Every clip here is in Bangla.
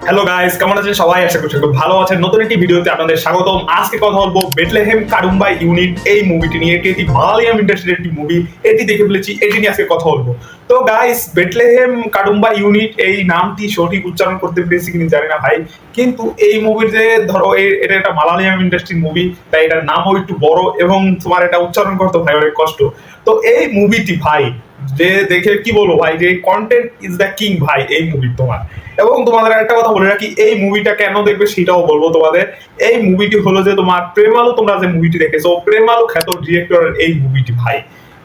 হ্যালো গাইস, কেমন আছেন সবাই? আশা করছি খুব ভালো আছেন। নতুন একটি ভিডিওতে আপনাদের স্বাগতম। আজকে কথা বলবো বেথলেহেম কাডুম্বা ইউনিট এই মুভিটি নিয়ে। এটি মালায়ালাম ইন্ডাস্ট্রির একটি মুভি, এটি দেখে ফেলেছি, এটি নিয়ে আজকে কথা বলবো। তো গাইস, বেথলেহেম কাডুম্বা ইউনিট এই নামটি সঠিক উচ্চারণ করতে পেরেছি কিনা জানি না ভাই, কিন্তু এই মুভির যে ধরো এটা একটা মালায়ালাম ইন্ডাস্ট্রির মুভি, তাই এটার নামও একটু বড় এবং তোমার এটা উচ্চারণ করতে ভাই অনেক কষ্ট। তো এই মুভিটি ভাই যে দেখে কি বলবো ভাই, যে কন্টেন্ট ইজ দ্য কিং ভাই এই মুভি তোমার। এবং তোমাদের একটা কথা বলে রাখি, এই মুভিটা কেন দেখবে সেটাও বলবো তোমাদের। এই মুভিটি হলো যে তোমার প্রেমালু, তোমরা যে মুভিটি দেখেছো প্রেমালু খ্যাত ডিরেক্টরের এই মুভিটি ভাই,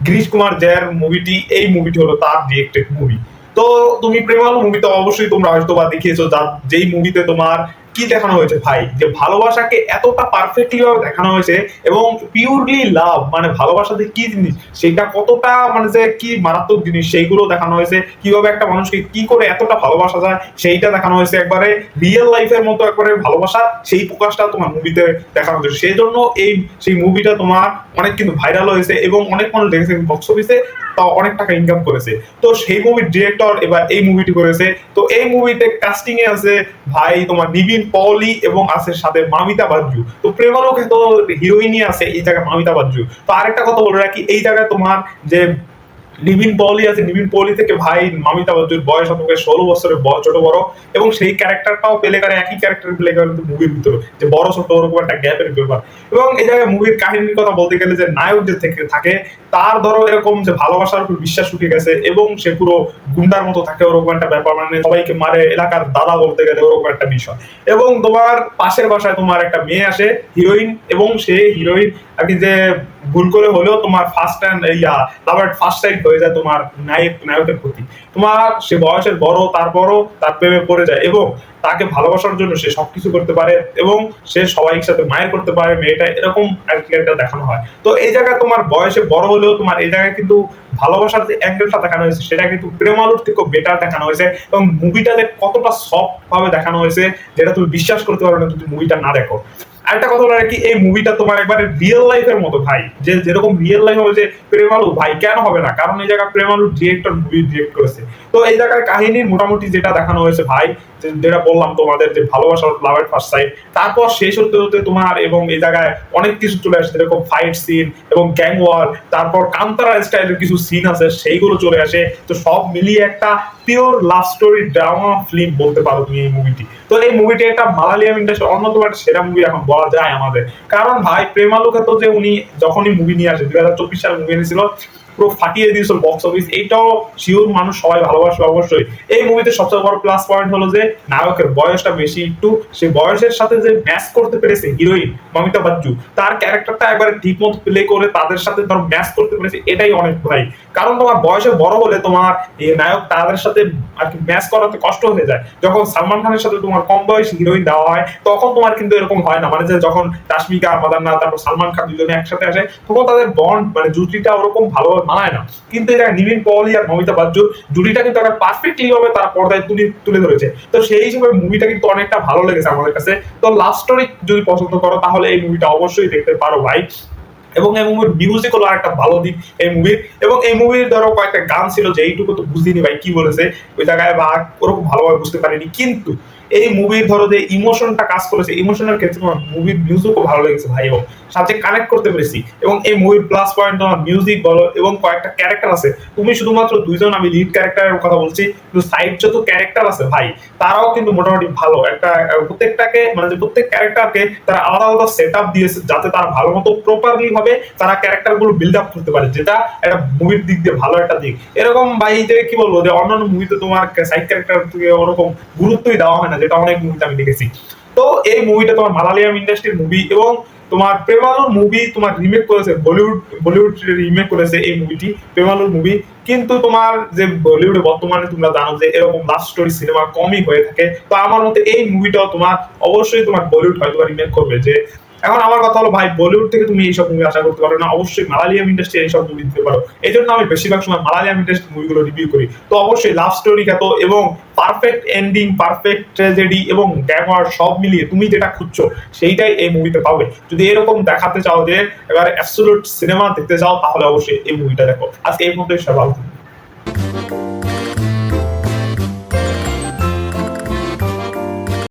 গিরিশ কুমার জের মুভিটি, এই মুভিটি হলো তার ডিরেক্টেড মুভি। তো তুমি প্রেমালু মুভি তো অবশ্যই তোমরা হয়তো বা দেখিয়েছো, যেই মুভিতে তোমার কি দেখানো হয়েছে ভাই, যে ভালোবাসাকে এতটা পারফেক্টলি ভাবে দেখানো হয়েছে এবং পিওরলি লাভ মানে ভালোবাসা যে কি জিনিস, সেটা কতটা মানে যে কি মারাত্মক জিনিস সেইগুলো দেখানো হয়েছে। কিভাবে একটা মানুষকে কি করে এতটা ভালোবাসা যায় সেইটা দেখানো হয়েছে, একবারে রিয়েল লাইফের মতো একবারে ভালোবাসা, সেই প্রকাশটা তোমার মুভিতে দেখানো হয়েছে। সেই জন্য সেই মুভিটা তোমার অনেক কিন্তু ভাইরাল হয়েছে এবং অনেক মানুষ দেখেছে বক্স অফিসে, তাও অনেক টাকা ইনকাম করেছে। তো সেই মুভির ডিরেক্টর এবার এই মুভিটি করেছে। তো এই মুভিতে কাস্টিং এ আছে ভাই তোমার নিবিন পলি এবং আছে সাথে মামিতা বাজ্জু। তো প্রেমালোকে তো হিরোইনই আছে এই জায়গায় মামিতা বাজ্জু। তো আরেকটা কথা বলে রাখি, এই জায়গায় তোমার যে নিবিন পলি আছে, নিবিন পলি থেকে ভাই মামিতা বাজ্জুর বয়স হবে 16 বছরের ছোট বড়, এবং সেই ক্যারেক্টারটাও পেলে করে একই ক্যারেক্টার পেলে করে মুভির ভিতরে, যে বড় ছোট ওরকম একটা গ্যাপের ব্যাপার। এবং এই জায়গায় মুভির কাহিনীর কথা বলতে গেলে, যে নায়ক যে থেকে থাকে তার ধরো এরকম যে ভালোবাসার উপর বিশ্বাস উঠে গেছে এবং সে পুরো গুন্ডার মতো থাকে, ওরকম একটা ব্যাপার, মানে সবাইকে মারে, এলাকার দাদা বলতে গেলে ওরকম একটা বিষয়। এবং তোমার পাশের বাসায় তোমার একটা মেয়ে আসে হিরোইন, এবং সে হিরোইন আর কি যে ভুল করে হলেও তোমার ফার্স্ট টাইম হয়ে যায় তোমার নায়কের প্রতি। তোমার সে বয়সের বড়, তারপরও তার প্রেমে পড়ে যায় এবং তাকে ভালোবাসার জন্য সে সবকিছু করতে পারে এবং সে সবাই সাথে মায়ের করতে পারে মেয়েটা, এরকম একটা দেখানো হয়। তো এই জায়গায় তোমার বয়সে বড় হলেও তোমার এই জায়গায় কিন্তু ভালোবাসার যে অ্যাঙ্গেলটা দেখানো হয়েছে সেটা কিন্তু প্রেমালুর থেকে বেটার দেখানো হয়েছে। এবং মুভিটাতে কতটা সফট ভাবে দেখানো হয়েছে যেটা তুমি বিশ্বাস করতে পারবে না যদি মুভিটা না দেখো। আরেকটা কথা বলে রাখি, এই মুভিটা তোমার একবারে রিয়েল লাইফের মতো ভাই, যে যেরকম রিয়েল লাইফ হবে যে প্রেমালু ভাই, কেন হবে না, কারণ এই জায়গায় প্রেমালু ডিরেক্টর মুভি ডিরেক্ট করেছে। তো এই জায়গায় কাহিনীর মোটামুটি যেটা দেখানো হয়েছে ভাই, যেটা বললাম তোমাদের, যে ভালোবাসার লাভ এট ফার্স্ট সাইট, তারপর শেষ হতে হতে তোমার এবং এই জায়গায় অনেক কিছু চলে আসে, যেরকম ফাইট সিন এবং গ্যাং ওয়ার, তারপর কান্তারা স্টাইলের কিছু সিন আছে সেইগুলো চলে আসে। তো সব মিলিয়ে একটা pure love story drama film বলতে পারো তুমি এই মুভিটি। তো এই মুভিটি একটা মালায়ালাম ইন্ডাস্ট্রির অন্যতম একটা সেরা মুভি এখন বলা যায় আমাদের। কারণ ভাই প্রেমালোকে তো যে উনি যখনই মুভি নিয়ে আসে 2024 সালে মুভি এনেছিল, পুরো ফাটিয়ে দিয়েছিল বক্স অফিস, এইটাও শিওর মানুষ সবাই ভালোবাসবে অবশ্যই। এই মুভিতে সবচেয়ে বড় প্লাস পয়েন্ট হলো যে নায়কের বয়সটা বেশি একটু, সেই বয়সের সাথে যে ম্যাচ করতে পেরেছে হিরোইন মামিতা বাজ্জু, তার ক্যারেক্টারটা একবারে ঠিক মতো প্লে করে তাদের সাথে ধর ম্যাচ করতে পেরেছে, এটাই অনেক ভাই। কারণ তোমার বয়সে বড় হলে তোমার এই নায়ক তাদের সাথে আর কি ম্যাচ করাতে কষ্ট হয়ে যায়। যখন সালমান খানের সাথে তোমার কম বয়সী হিরোইন দেওয়া হয় তখন তোমার কিন্তু এরকম হয় না, মানে যে যখন রাশমিকা মাদান্না তারপর সালমান খান দুজনে একসাথে আসে তখন তাদের বন্ড মানে জুটিটা ওরকম ভালো মানায় না। কিন্তু এটা নিবিন পলি আর মমিতা বাজ্জুর জুটিটা কিন্তু একটা পারফেক্টলি ভাবে তারা পর্দায় তুলে ধরেছে। তো সেই হিসেবে মুভিটা কিন্তু অনেকটা ভালো লেগেছে আমাদের কাছে। তো লাভ স্টোরি যদি পছন্দ করো তাহলে এই মুভিটা অবশ্যই দেখতে পারো ভাই। এবং এই মুভির মিউজিক হলো একটা ভালো দিক এই মুভির। এবং এই মুভির ধরো কয়েকটা গান ছিল যে এইটুকু তো বুঝিনি ভাই কি বলেছে ওই জায়গায়, বা ওরকম ভালোভাবে বুঝতে পারিনি, কিন্তু এই মুভির ধরো যে ইমোশনটা কাজ করেছে, ইমোশনের ক্ষেত্রে তোমার মুভির মিউজিকও ভালো লেগেছে ভাই, এবং সাথে কানেক্ট করতে পেরেছি। এবং এই মুভির প্লাস পয়েন্ট তোমার মিউজিক বলো এবং কয়েকটা ক্যারেক্টার আছে, তুমি শুধুমাত্র দুইজন, আমি লিড ক্যারেক্টারের কথা বলছি, কিন্তু সাইড যত ক্যারেক্টার আছে ভাই তারাও কিন্তু মোটামুটি ভালো একটা, প্রত্যেকটাকে মানে যে প্রত্যেক ক্যারেক্টারকে তারা আলাদা আলাদা সেট আপ দিয়েছে যাতে তারা ভালো মতো প্রপারলি ভাবে তারা ক্যারেক্টার গুলো বিল্ড আপ করতে পারে, যেটা একটা মুভির দিক দিয়ে ভালো একটা দিক। এরকম ভাই যে কি বলবো, যে অন্যান্য মুভিতে তোমার সাইড ক্যারেক্টার থেকে ওরকম গুরুত্বই দেওয়া হয় না, যেটা অনেক মুভিতে আমি দেখেছি। তো এই মুভিটা তোমার মালায়ালাম ইন্ডাস্ট্রির মুভি এবং তোমার প্রেমালুর মুভি তোমার রিমেক করেছে, বলিউড রিমেক করেছে এই মুভিটি প্রেমালুর মুভি। কিন্তু তোমার যে বলিউডে বর্তমানে তোমরা জানো যে এরকম লাভ স্টোরি সিনেমা কমই হয়ে থাকে। তো আমার মতে এই মুভিটাও তোমার অবশ্যই তোমার বলিউড হয়তো রিমেক করবে। যে এখন আমার কথা হলো ভাই, বলিউড থেকে তুমি এইসব মুভি আশা করতে পারো না, অবশ্যই মালায়ালাম ইন্ডাস্ট্রি এইসব মুভি দিতে পারো। এই জন্য আমি বেশিরভাগ সময় মালায়ালাম ইন্ডাস্ট্রি মুভিগুলো রিভিউ করি। তো অবশ্যই লাভ স্টোরি খ্যাত এবং পারফেক্ট এন্ডিং, পারফেক্ট ট্র্যাজেডি এবং গ্যামার সব মিলিয়ে তুমি যেটা খুঁজছো সেইটাই এই মুভিতে পাবে। যদি এরকম দেখাতে চাও যে এবার অ্যাবসলিউট সিনেমা দেখতে চাও তাহলে অবশ্যই এই মুভিটা দেখো। আজকে এই পর্যন্তই, সবাই ভালো থাকবে।